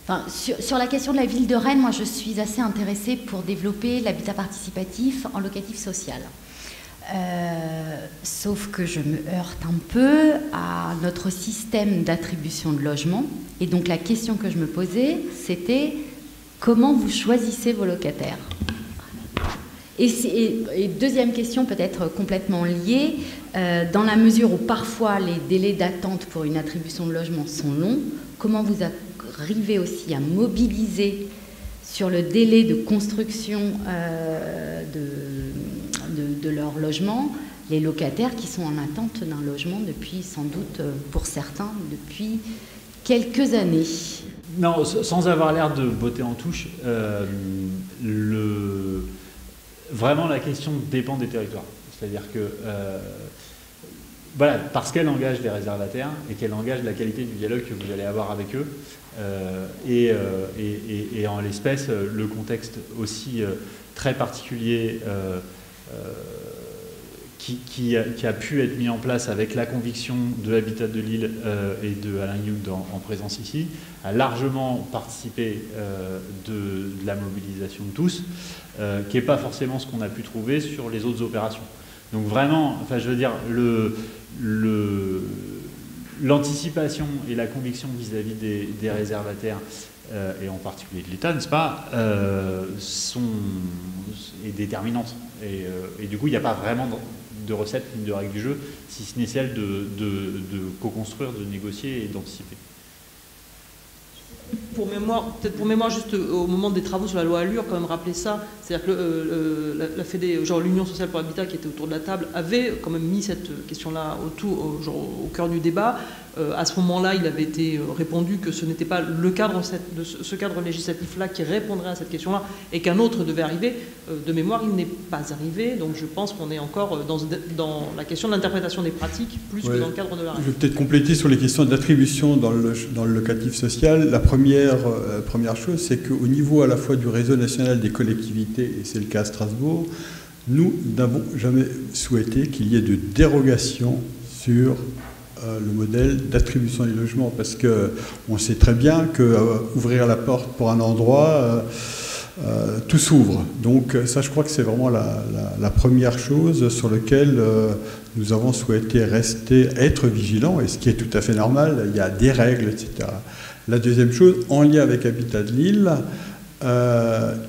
Enfin, sur la question de la ville de Rennes, moi je suis assez intéressée pour développer l'habitat participatif en locatif social. Sauf que je me heurte un peu à notre système d'attribution de logement. Et donc la question que je me posais, c'était comment vous choisissez vos locataires ? Et deuxième question, peut-être complètement liée, dans la mesure où parfois les délais d'attente pour une attribution de logement sont longs, comment vous arrivez aussi à mobiliser sur le délai de construction de leur logement les locataires qui sont en attente d'un logement depuis, sans doute pour certains, depuis quelques années. Non, sans avoir l'air de botter en touche, vraiment la question dépend des territoires. C'est-à-dire que, voilà, parce qu'elle engage les réservataires et qu'elle engage la qualité du dialogue que vous allez avoir avec eux, et en l'espèce, le contexte aussi très particulier qui a pu être mis en place avec la conviction de l'Habitat de Lille et de Alain Youd en présence ici, a largement participé de la mobilisation de tous, qui n'est pas forcément ce qu'on a pu trouver sur les autres opérations. Donc vraiment, enfin je veux dire, l'anticipation et la conviction vis-à-vis des réservataires, et en particulier de l'État, n'est-ce pas, est déterminante. Et du coup, il n'y a pas vraiment de recette ni de règle du jeu, si ce n'est celle de co-construire, de négocier et d'anticiper. Pour mémoire, juste au moment des travaux sur la loi Allure, quand même rappeler ça, c'est-à-dire que la Fédé, genre l'Union sociale pour l'habitat qui était autour de la table, avait quand même mis cette question-là au cœur du débat. À ce moment-là, il avait été répondu que ce n'était pas le cadre, ce cadre législatif-là qui répondrait à cette question-là et qu'un autre devait arriver. De mémoire, il n'est pas arrivé. Donc je pense qu'on est encore dans la question de l'interprétation des pratiques plus que dans le cadre de la règle. Je vais peut-être compléter sur les questions d'attribution dans le locatif social. La première chose, c'est qu'au niveau à la fois du réseau national des collectivités, et c'est le cas à Strasbourg, nous n'avons jamais souhaité qu'il y ait de dérogation sur le modèle d'attribution des logements, parce qu'on sait très bien qu'ouvrir la porte pour un endroit, tout s'ouvre. Donc ça, je crois que c'est vraiment la première chose sur laquelle nous avons souhaité être vigilants, et ce qui est tout à fait normal, il y a des règles, etc. La deuxième chose, en lien avec Habitat de Lille, Habitat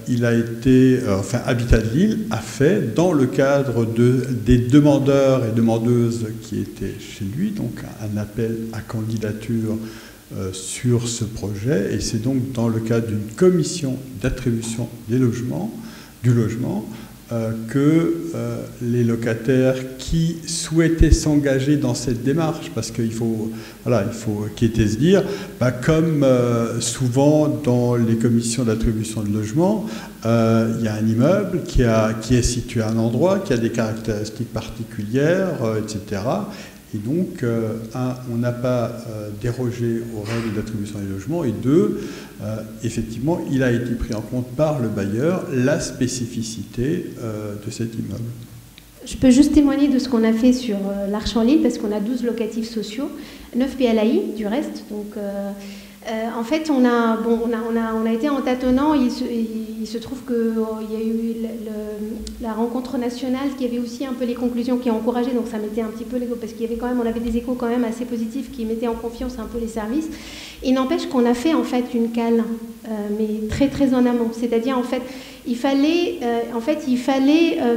de Lille a fait, dans le cadre des demandeurs et demandeuses qui étaient chez lui, donc un appel à candidature sur ce projet, et c'est donc dans le cadre d'une commission d'attribution du logement, que les locataires qui souhaitaient s'engager dans cette démarche, parce qu'il faut qu'ils aient se dire, comme souvent dans les commissions d'attribution de logement, il y a un immeuble qui est situé à un endroit, qui a des caractéristiques particulières, etc. Et donc, on n'a pas dérogé aux règles d'attribution des logements, et deux, effectivement, il a été pris en compte par le bailleur la spécificité de cet immeuble. Je peux juste témoigner de ce qu'on a fait sur l'Arche en Lille, parce qu'on a 12 locatifs sociaux, 9 PLAI du reste. Donc, en fait, on a été en tâtonnant. Il se trouve qu'il y a eu la rencontre nationale qui avait aussi un peu les conclusions qui ont encouragé, donc ça mettait un petit peu l'ego, parce qu'il y avait quand même, on avait des échos quand même assez positifs qui mettaient en confiance un peu les services. Il n'empêche qu'on a fait en fait une cale, mais très très en amont. C'est-à-dire en fait, il fallait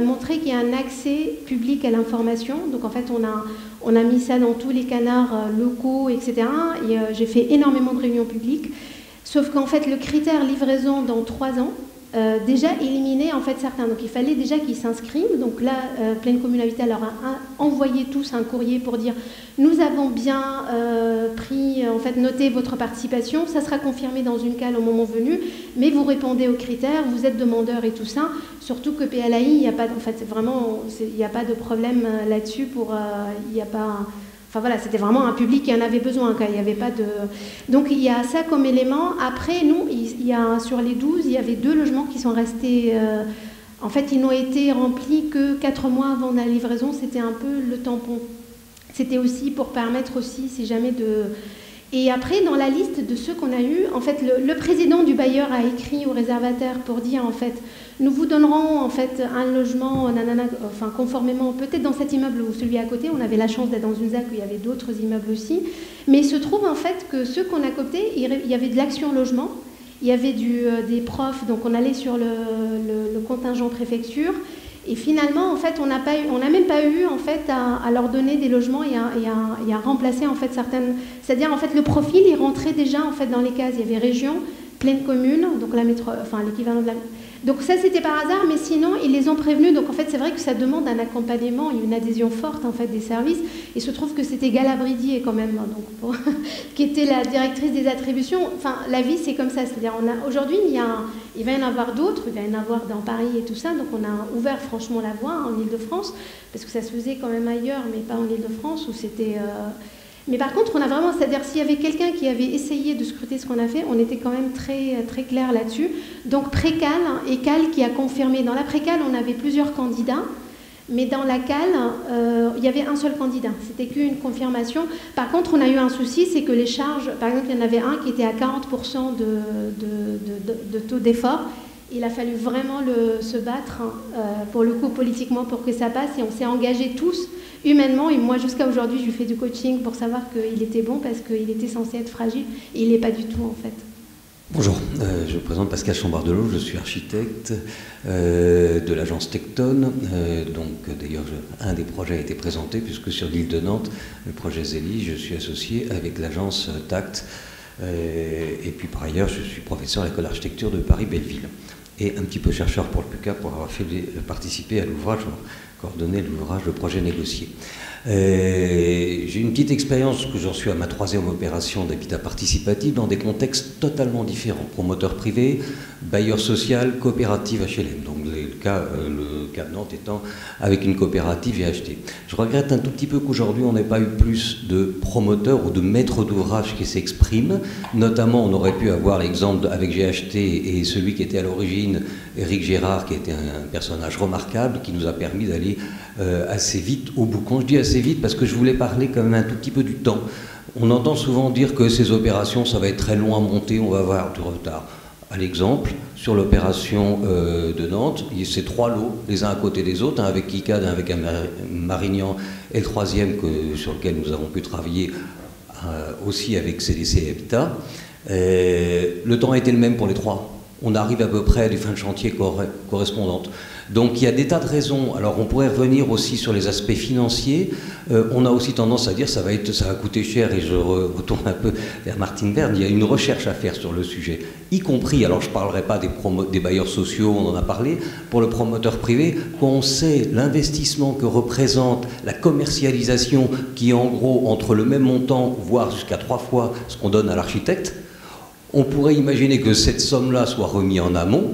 montrer qu'il y a un accès public à l'information. Donc en fait, on a mis ça dans tous les canards locaux, etc. Et j'ai fait énormément de réunions publiques. Sauf qu'en fait, le critère livraison dans 3 ans, déjà éliminait en fait certains. Donc il fallait déjà qu'ils s'inscrivent. Donc là, Pleine Commune Habitat leur a envoyé tous un courrier pour dire nous avons bien noté votre participation, ça sera confirmé dans une cale au moment venu, mais vous répondez aux critères, vous êtes demandeur et tout ça. Surtout que PLAI, il n'y a pas, en fait, vraiment, il n'y a pas de problème là-dessus il n'y a pas. Enfin voilà, c'était vraiment un public qui en avait besoin. Il y avait pas de. Donc il y a ça comme élément. Après, nous, sur les 12, il y avait 2 logements qui sont restés. En fait, ils n'ont été remplis que 4 mois avant la livraison. C'était un peu le tampon. C'était aussi pour permettre aussi, si jamais Et après, dans la liste de ceux qu'on a eus, en fait, le président du bailleur a écrit au réservataire pour dire, en fait, nous vous donnerons en fait un logement, enfin conformément, peut-être dans cet immeuble ou celui à côté. On avait la chance d'être dans une ZAC où il y avait d'autres immeubles aussi. Mais il se trouve en fait que ceux qu'on a cooptés, il y avait de l'Action Logement, il y avait des profs, donc on allait sur le contingent préfecture. Et finalement, en fait, on n'a même pas eu en fait à leur donner des logements et à remplacer en fait certaines. C'est-à-dire en fait le profil, il rentrait déjà en fait dans les cases. Il y avait région, pleine commune, donc la métro, enfin l'équivalent de la. Donc ça c'était par hasard, mais sinon ils les ont prévenus. Donc en fait c'est vrai que ça demande un accompagnement, une adhésion forte en fait des services. Il se trouve que c'était Galabridier quand même, donc qui était la directrice des attributions. Enfin la vie c'est comme ça, c'est-à-dire aujourd'hui il va y en avoir d'autres, il va y en avoir dans Paris et tout ça. Donc on a ouvert franchement la voie en Ile-de-France parce que ça se faisait quand même ailleurs, mais pas en Ile-de-France où c'était. Mais par contre, on a vraiment, c'est-à-dire s'il y avait quelqu'un qui avait essayé de scruter ce qu'on a fait, on était quand même très, très clair là-dessus. Donc Précal et Cal qui a confirmé. Dans la Précal, on avait plusieurs candidats, mais dans la Cal, il y avait un seul candidat. C'était qu'une confirmation. Par contre, on a eu un souci, c'est que les charges, par exemple, il y en avait un qui était à 40% de taux d'effort. Il a fallu vraiment se battre, pour le coup, politiquement, pour que ça passe. Et on s'est engagés tous, humainement. Et moi, jusqu'à aujourd'hui, je lui fais du coaching pour savoir qu'il était bon, parce qu'il était censé être fragile. Et il n'est pas du tout, en fait. Bonjour, je me présente Pascal Chambardelot, je suis architecte de l'agence Tecton. Donc, d'ailleurs, un des projets a été présenté, puisque sur l'île de Nantes, le projet Zélie, je suis associé avec l'agence TACT. Et puis, par ailleurs, je suis professeur à l'école d'architecture de Paris-Belleville. Et un petit peu chercheur pour le PUCA pour avoir participé à l'ouvrage, coordonné l'ouvrage, le projet négocié. J'ai une petite expérience que j'en suis à ma 3e opération d'habitat participatif dans des contextes totalement différents. Promoteur privé, bailleur social, coopérative HLM. Donc le cas de Nantes étant avec une coopérative et acheté. Je regrette un tout petit peu qu'aujourd'hui on n'ait pas eu plus de promoteurs ou de maîtres d'ouvrage qui s'expriment. Notamment on aurait pu avoir l'exemple avec GHT et celui qui était à l'origine, Éric Gérard, qui était un personnage remarquable qui nous a permis d'aller assez vite au bout. Quand je dis assez vite, parce que je voulais parler quand même un tout petit peu du temps. On entend souvent dire que ces opérations, ça va être très long à monter, on va avoir du retard. À l'exemple, sur l'opération de Nantes, c'est 3 lots, les uns à côté des autres, un avec Kikad, un avec un Marignan, et le 3e sur lequel nous avons pu travailler aussi avec CDC Habitat. Le temps a été le même pour les 3. On arrive à peu près à des fins de chantier correspondantes. Donc il y a des tas de raisons. Alors on pourrait revenir aussi sur les aspects financiers. On a aussi tendance à dire ça va coûter cher, et je retourne un peu vers Martine Verne. Il y a une recherche à faire sur le sujet, y compris, alors je ne parlerai pas des bailleurs sociaux, on en a parlé, pour le promoteur privé, quand on sait l'investissement que représente la commercialisation qui est en gros entre le même montant, voire jusqu'à 3 fois ce qu'on donne à l'architecte. On pourrait imaginer que cette somme-là soit remise en amont,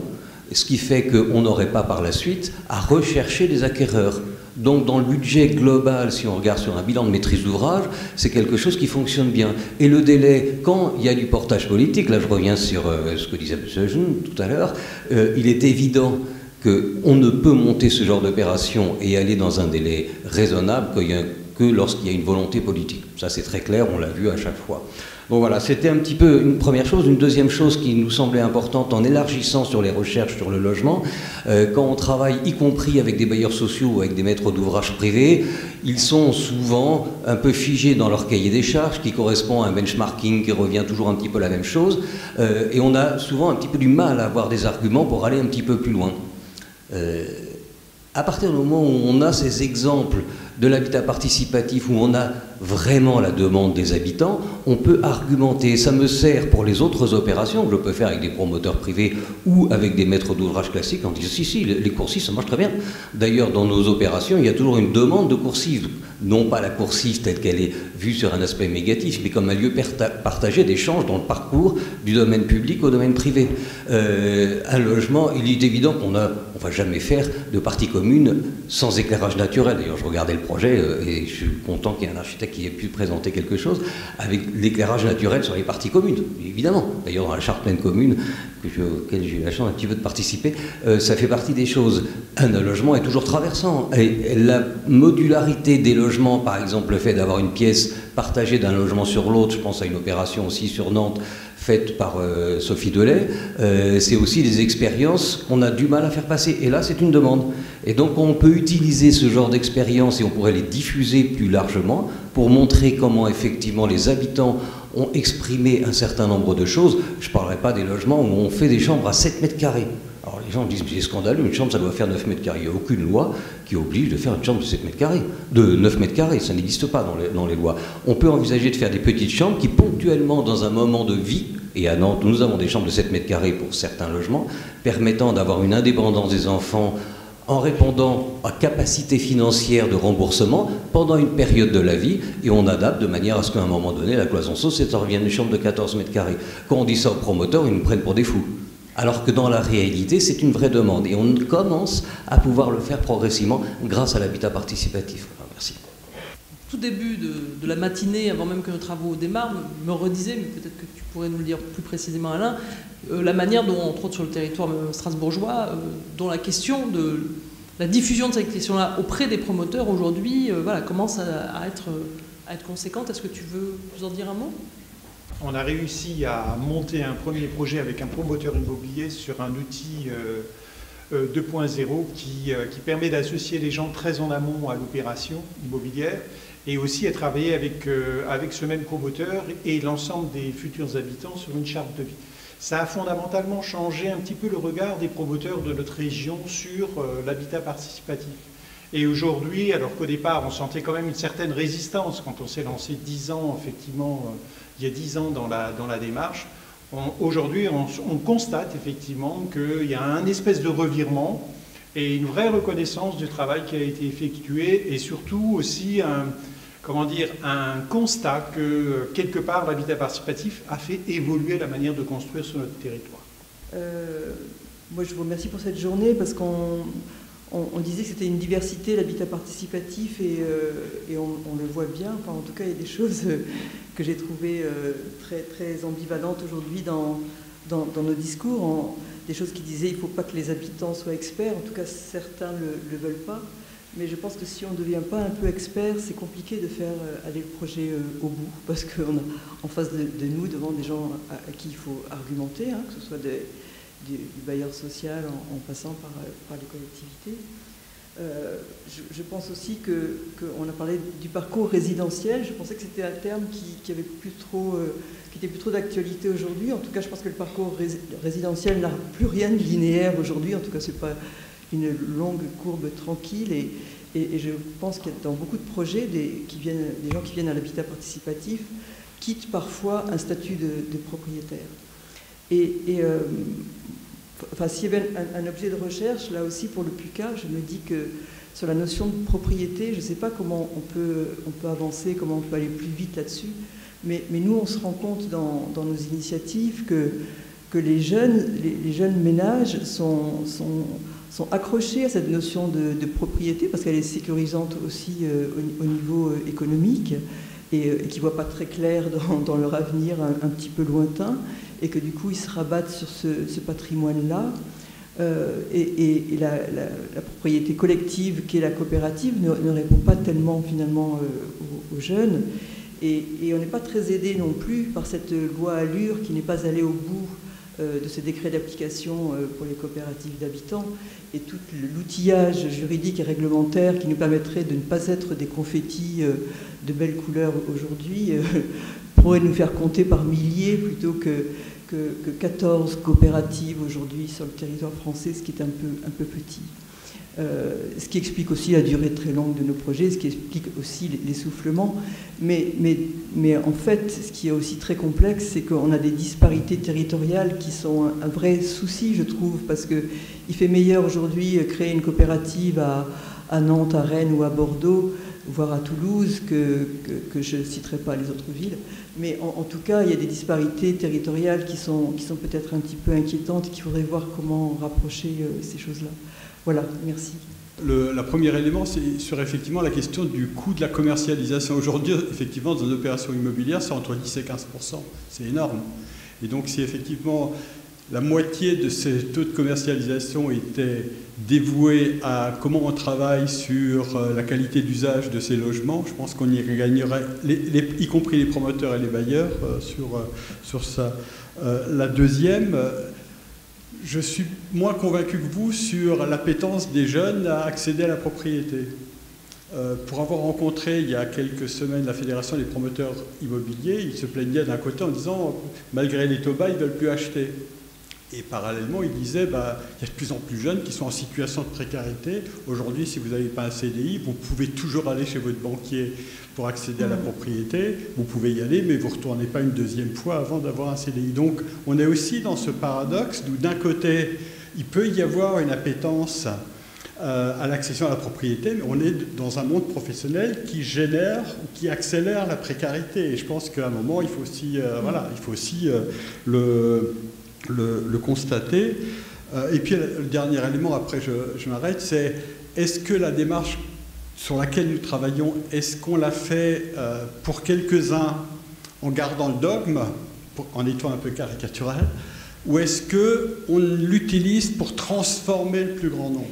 ce qui fait qu'on n'aurait pas par la suite à rechercher des acquéreurs. Donc dans le budget global, si on regarde sur un bilan de maîtrise d'ouvrage, c'est quelque chose qui fonctionne bien. Et le délai, quand il y a du portage politique, là je reviens sur ce que disait M. Jeune tout à l'heure, il est évident qu'on ne peut monter ce genre d'opération et aller dans un délai raisonnable que lorsqu'il y a une volonté politique. Ça c'est très clair, on l'a vu à chaque fois. Bon voilà, c'était un petit peu une première chose. Une deuxième chose qui nous semblait importante en élargissant sur les recherches sur le logement, quand on travaille y compris avec des bailleurs sociaux ou avec des maîtres d'ouvrage privés, ils sont souvent un peu figés dans leur cahier des charges qui correspond à un benchmarking qui revient toujours un petit peu la même chose, et on a souvent un petit peu du mal à avoir des arguments pour aller un petit peu plus loin. À partir du moment où on a ces exemples de l'habitat participatif, où on a vraiment la demande des habitants, on peut argumenter. Ça me sert pour les autres opérations que je peux faire avec des promoteurs privés ou avec des maîtres d'ouvrage classiques en disant si, les coursives, ça marche très bien. D'ailleurs, dans nos opérations, il y a toujours une demande de coursive. Non pas la coursive telle qu'elle est vue sur un aspect négatif, mais comme un lieu partagé d'échange dans le parcours du domaine public au domaine privé. Un logement, il est évident qu'on ne va jamais faire de partie commune sans éclairage naturel. D'ailleurs, je regardais le projet, et je suis content qu'il y ait un architecte qui ait pu présenter quelque chose, avec l'éclairage naturel sur les parties communes, évidemment. D'ailleurs, dans la charte pleine commune, auquel j'ai eu la chance un petit peu de participer, ça fait partie des choses. Un logement est toujours traversant. Et la modularité des logements, par exemple, le fait d'avoir une pièce partagée d'un logement sur l'autre, je pense à une opération aussi sur Nantes, faite par Sophie Delay, c'est aussi des expériences qu'on a du mal à faire passer. Et là, c'est une demande. Et donc, on peut utiliser ce genre d'expériences et on pourrait les diffuser plus largement pour montrer comment, effectivement, les habitants ont exprimé un certain nombre de choses. Je ne parlerai pas des logements où on fait des chambres à 7 mètres carrés. Alors, les gens disent, c'est scandaleux, une chambre, ça doit faire 9 mètres carrés. Il n'y a aucune loi qui oblige de faire une chambre de 7 mètres carrés, de 9 mètres carrés. Ça n'existe pas dans les lois. On peut envisager de faire des petites chambres qui, ponctuellement, dans un moment de vie, et à Nantes, nous avons des chambres de 7 mètres carrés pour certains logements, permettant d'avoir une indépendance des enfants en répondant à capacité financière de remboursement pendant une période de la vie, et on adapte de manière à ce qu'à un moment donné, la cloison sauce, ça revienne une chambre de 14 mètres carrés. Quand on dit ça aux promoteurs, ils nous prennent pour des fous. Alors que dans la réalité, c'est une vraie demande. Et on commence à pouvoir le faire progressivement grâce à l'habitat participatif. Voilà, merci. Tout début de la matinée, avant même que nos travaux démarrent, me redisait, mais peut-être que tu pourrais nous le dire plus précisément, Alain, la manière dont, entre autres sur le territoire strasbourgeois, dont la question de la diffusion de cette question-là auprès des promoteurs aujourd'hui voilà, commence à être conséquente. Est-ce que tu veux nous en dire un mot ? On a réussi à monter un premier projet avec un promoteur immobilier sur un outil 2.0 qui permet d'associer les gens très en amont à l'opération immobilière et aussi à travailler avec ce même promoteur et l'ensemble des futurs habitants sur une charte de vie. Ça a fondamentalement changé un petit peu le regard des promoteurs de notre région sur l'habitat participatif. Et aujourd'hui, alors qu'au départ, on sentait quand même une certaine résistance quand on s'est lancé 10 ans, effectivement, il y a 10 ans dans la démarche, aujourd'hui, on constate effectivement qu'il y a un espèce de revirement et une vraie reconnaissance du travail qui a été effectué et surtout aussi un constat que, quelque part, l'habitat participatif a fait évoluer la manière de construire sur notre territoire. Moi, je vous remercie pour cette journée parce qu'on disait que c'était une diversité, l'habitat participatif, et on le voit bien. Enfin, en tout cas, il y a des choses que j'ai trouvées très, très ambivalentes aujourd'hui dans nos discours. Des choses qui disaient qu'il ne faut pas que les habitants soient experts, en tout cas certains ne le veulent pas. Mais je pense que si on ne devient pas un peu expert, c'est compliqué de faire aller le projet au bout, parce qu'on a en face de nous, devant des gens à qui il faut argumenter, hein, que ce soit du bailleur social en passant par les collectivités. Je pense aussi qu'on a parlé du parcours résidentiel. Je pensais que c'était un terme qui était plus trop d'actualité aujourd'hui. En tout cas, je pense que le parcours résidentiel n'a plus rien de linéaire aujourd'hui. En tout cas, c'est pas une longue courbe tranquille. Et je pense qu'il y a dans beaucoup de projets des gens qui viennent à l'habitat participatif quittent parfois un statut de propriétaire. Enfin, s'il y avait un objet de recherche, là aussi pour le PUCA, je me dis que sur la notion de propriété, je ne sais pas comment on peut avancer, comment on peut aller plus vite là-dessus, mais nous, on se rend compte dans nos initiatives que les jeunes ménages sont accrochés à cette notion de propriété parce qu'elle est sécurisante aussi au niveau économique et qui ne voient pas très clair dans leur avenir un petit peu lointain, et que du coup ils se rabattent sur ce patrimoine-là. Et la propriété collective qu'est la coopérative ne répond pas tellement finalement aux jeunes. Et on n'est pas très aidé non plus par cette loi Allure qui n'est pas allée au bout de ce décret d'application pour les coopératives d'habitants, et tout l'outillage juridique et réglementaire qui nous permettrait de ne pas être des confettis de belles couleurs aujourd'hui pourrait nous faire compter par milliers plutôt que 14 coopératives aujourd'hui sur le territoire français, ce qui est un peu petit. Ce qui explique aussi la durée très longue de nos projets, ce qui explique aussi l'essoufflement. Mais en fait, ce qui est aussi très complexe, c'est qu'on a des disparités territoriales qui sont un vrai souci, je trouve, parce qu'il fait meilleur aujourd'hui créer une coopérative à Nantes, à Rennes ou à Bordeaux, voire à Toulouse, que je ne citerai pas les autres villes. Mais en tout cas, il y a des disparités territoriales qui sont peut-être un petit peu inquiétantes et qu'il faudrait voir comment rapprocher ces choses-là. Voilà, merci. Le premier élément, c'est sur effectivement la question du coût de la commercialisation. Aujourd'hui, effectivement, dans une opération immobilière, c'est entre 10 et 15%. C'est énorme. Et donc, si effectivement la moitié de ces taux de commercialisation était dévouée à comment on travaille sur la qualité d'usage de ces logements, je pense qu'on y gagnerait, y compris les promoteurs et les bailleurs, sur ça. La deuxième, je suis moins convaincu que vous sur l'appétence des jeunes à accéder à la propriété. Pour avoir rencontré il y a quelques semaines la Fédération des promoteurs immobiliers, ils se plaignaient d'un côté en disant malgré les taux bas, ils ne veulent plus acheter. Et parallèlement, ils disaient il y a de plus en plus de jeunes qui sont en situation de précarité. Aujourd'hui, si vous n'avez pas un CDI, vous pouvez toujours aller chez votre banquier pour accéder à la propriété. Vous pouvez y aller, mais vous ne retournez pas une deuxième fois avant d'avoir un CDI. Donc, on est aussi dans ce paradoxe d'où, d'un côté, il peut y avoir une appétence à l'accession à la propriété, mais on est dans un monde professionnel qui génère, qui accélère la précarité. Et je pense qu'à un moment, il faut aussi, le constater. Et puis le dernier élément, après je m'arrête, c'est est-ce que la démarche sur laquelle nous travaillons, est-ce qu'on l'a fait pour quelques-uns en gardant le dogme, en étant un peu caricatural, ou est-ce qu'on l'utilise pour transformer le plus grand nombre?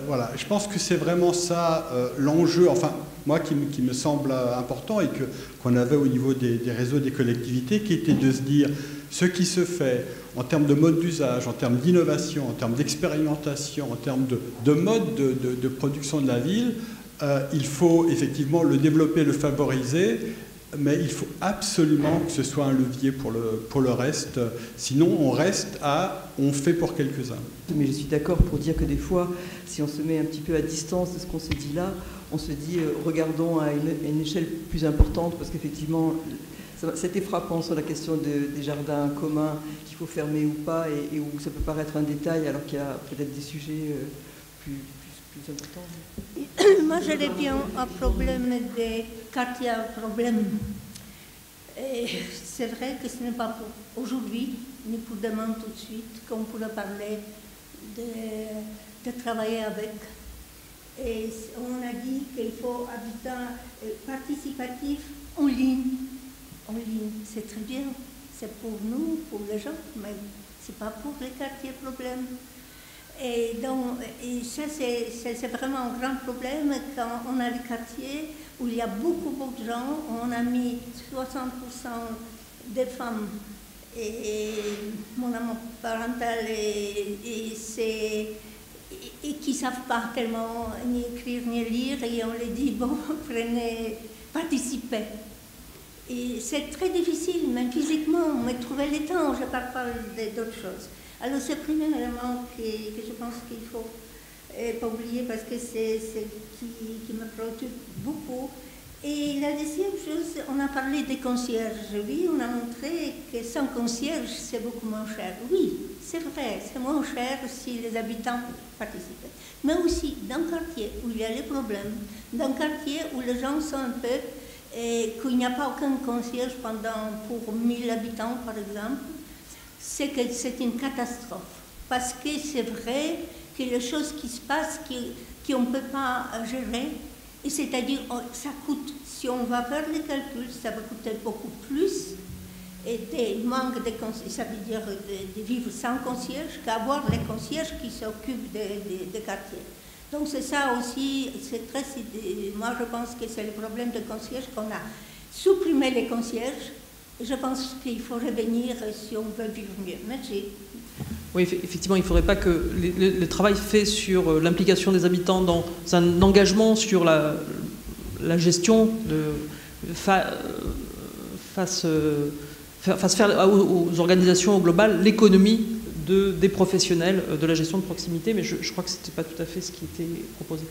Voilà, je pense que c'est vraiment ça l'enjeu, enfin moi qui me semble important et qu'on avait au niveau des réseaux des collectivités, qui était de se dire ce qui se fait en termes de mode d'usage, en termes d'innovation, en termes d'expérimentation, en termes de mode de production de la ville, il faut effectivement le développer, le favoriser, mais il faut absolument que ce soit un levier pour le reste, sinon on fait pour quelques-uns. Mais je suis d'accord pour dire que des fois, si on se met un petit peu à distance de ce qu'on s'est dit là, on se dit regardons à une échelle plus importante, parce qu'effectivement, c'était frappant sur la question des jardins communs qu'il faut fermer ou pas, et où ça peut paraître un détail alors qu'il y a peut-être des sujets plus importants. Moi, j'aurais bien un problème des quartiers, un problème. C'est vrai que ce n'est pas pour aujourd'hui, ni pour demain tout de suite, qu'on pourrait parler de travailler avec. Et on a dit qu'il faut habitat participatif en ligne. En ligne, c'est très bien. C'est pour nous, pour les gens, mais ce n'est pas pour les quartiers problème. Et ça, c'est vraiment un grand problème quand on a des quartiers où il y a beaucoup de gens, on a mis 60% des femmes et monoparentales et qui ne savent pas tellement ni écrire ni lire, et on leur dit, bon, prenez, participez. Et c'est très difficile, même physiquement, mais trouver le temps, je ne parle pas d'autres choses. Alors c'est le premier élément que je pense qu'il ne faut pas oublier, parce que c'est ce qui me préoccupe beaucoup. Et la deuxième chose, on a parlé des concierges. Oui, on a montré que sans concierge, c'est beaucoup moins cher. Oui, c'est vrai, c'est moins cher si les habitants participent. Mais aussi, dans un quartier où il y a les problèmes, dans un quartier où les gens sont un peu, et qu'il n'y a pas aucun concierge pour 1000 habitants, par exemple, c'est que c'est une catastrophe. Parce que c'est vrai que les choses qui se passent, qu'on ne peut pas gérer, et c'est-à-dire ça coûte, si on va faire les calculs, ça va coûter beaucoup plus, et des manques de concierge, ça veut dire de vivre sans concierge, qu'avoir les concierges qui s'occupent des quartiers. Donc c'est ça aussi, moi je pense que c'est le problème de concierge, qu'on a supprimé les concierges. Je pense qu'il faut revenir si on veut vivre mieux. Merci. Oui, effectivement, il ne faudrait pas que le travail fait sur l'implication des habitants dans un engagement sur la gestion fasse faire aux organisations au global l'économie des professionnels de la gestion de proximité, mais je crois que ce n'était pas tout à fait ce qui était proposé.